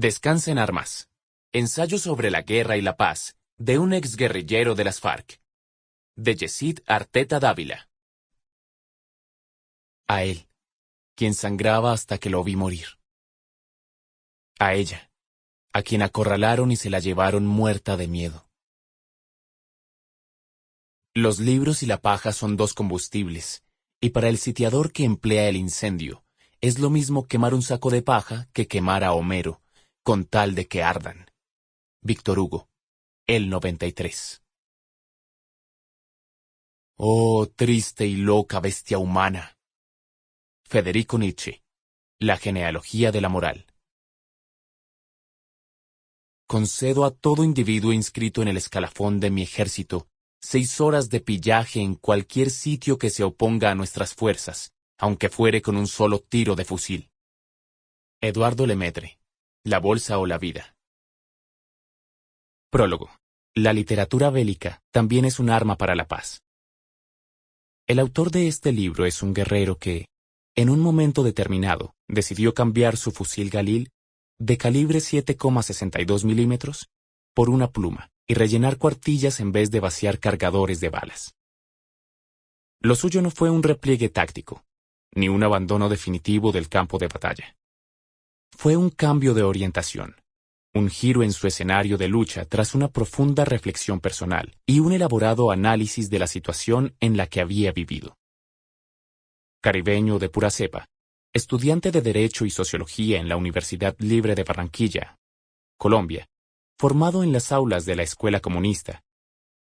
Descansa en armas. Ensayo sobre la guerra y la paz, de un exguerrillero de las FARC. De Yesid Arteta Dávila. A él, quien sangraba hasta que lo vi morir. A ella, a quien acorralaron y se la llevaron muerta de miedo. Los libros y la paja son dos combustibles, y para el sitiador que emplea el incendio, es lo mismo quemar un saco de paja que quemar a Homero, con tal de que ardan. Víctor Hugo, el 93. Oh, triste y loca bestia humana. Federico Nietzsche, La genealogía de la moral. Concedo a todo individuo inscrito en el escalafón de mi ejército 6 horas de pillaje en cualquier sitio que se oponga a nuestras fuerzas, aunque fuere con un solo tiro de fusil. Eduardo Lemaitre, La bolsa o la vida. Prólogo. La literatura bélica también es un arma para la paz. El autor de este libro es un guerrero que, en un momento determinado, decidió cambiar su fusil Galil de calibre 7,62 milímetros por una pluma y rellenar cuartillas en vez de vaciar cargadores de balas. Lo suyo no fue un repliegue táctico, ni un abandono definitivo del campo de batalla. Fue un cambio de orientación, un giro en su escenario de lucha tras una profunda reflexión personal y un elaborado análisis de la situación en la que había vivido. Caribeño de pura cepa, estudiante de Derecho y Sociología en la Universidad Libre de Barranquilla, Colombia, formado en las aulas de la Escuela Comunista,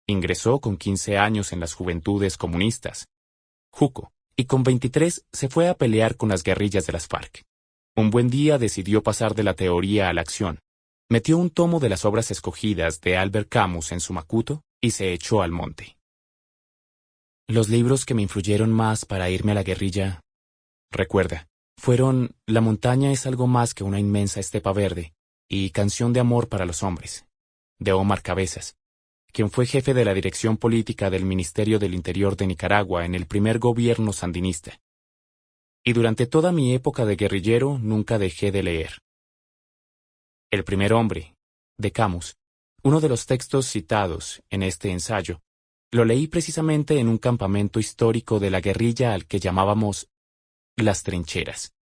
ingresó con 15 años en las Juventudes Comunistas, JUCO, y con 23 se fue a pelear con las guerrillas de las FARC. Un buen día decidió pasar de la teoría a la acción. Metió un tomo de las obras escogidas de Albert Camus en su macuto y se echó al monte. Los libros que me influyeron más para irme a la guerrilla, recuerda, fueron La montaña es algo más que una inmensa estepa verde y Canción de amor para los hombres, de Omar Cabezas, quien fue jefe de la dirección política del Ministerio del Interior de Nicaragua en el primer gobierno sandinista. Y durante toda mi época de guerrillero nunca dejé de leer. El primer hombre, de Camus, uno de los textos citados en este ensayo, lo leí precisamente en un campamento histórico de la guerrilla al que llamábamos Las Trincheras,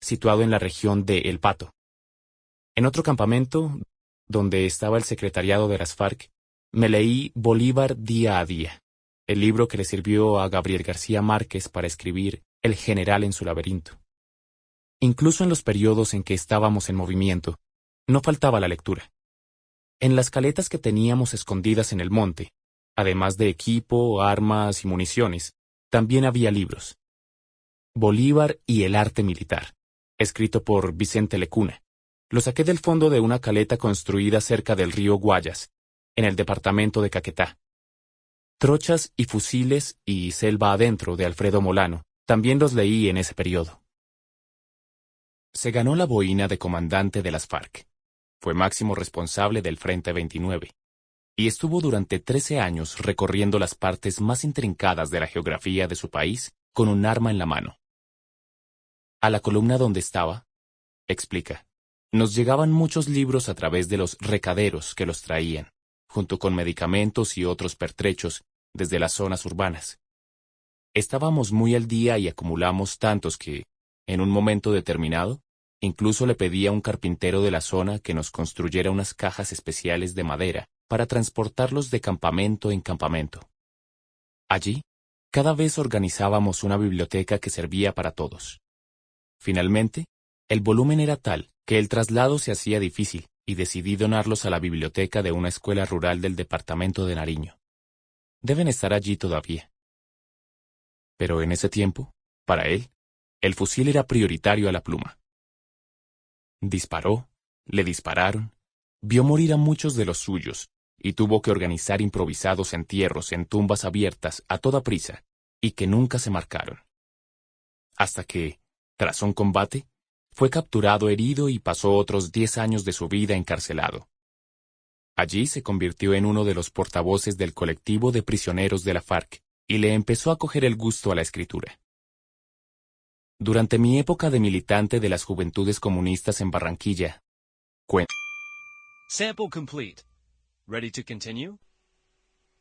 situado en la región de El Pato. En otro campamento, donde estaba el secretariado de las FARC, me leí Bolívar día a día, el libro que le sirvió a Gabriel García Márquez para escribir El general en su laberinto. Incluso en los periodos en que estábamos en movimiento, no faltaba la lectura. En las caletas que teníamos escondidas en el monte, además de equipo, armas y municiones, también había libros. Bolívar y el arte militar, escrito por Vicente Lecuna. Lo saqué del fondo de una caleta construida cerca del río Guayas, en el departamento de Caquetá. Trochas y fusiles y Selva adentro de Alfredo Molano, también los leí en ese periodo. Se ganó la boina de comandante de las FARC. Fue máximo responsable del Frente 29. Y estuvo durante 13 años recorriendo las partes más intrincadas de la geografía de su país con un arma en la mano. A la columna donde estaba, explica, nos llegaban muchos libros a través de los recaderos que los traían, junto con medicamentos y otros pertrechos desde las zonas urbanas. Estábamos muy al día y acumulamos tantos que, en un momento determinado, incluso le pedí a un carpintero de la zona que nos construyera unas cajas especiales de madera para transportarlos de campamento en campamento. Allí, cada vez organizábamos una biblioteca que servía para todos. Finalmente, el volumen era tal que el traslado se hacía difícil y decidí donarlos a la biblioteca de una escuela rural del departamento de Nariño. Deben estar allí todavía. Pero en ese tiempo, para él, el fusil era prioritario a la pluma. Disparó, le dispararon, vio morir a muchos de los suyos y tuvo que organizar improvisados entierros en tumbas abiertas a toda prisa y que nunca se marcaron. Hasta que, tras un combate, fue capturado herido y pasó otros 10 años de su vida encarcelado. Allí se convirtió en uno de los portavoces del colectivo de prisioneros de la FARC y le empezó a coger el gusto a la escritura. Durante mi época de militante de las Juventudes Comunistas en Barranquilla, Cuen- Sample complete. Ready to continue?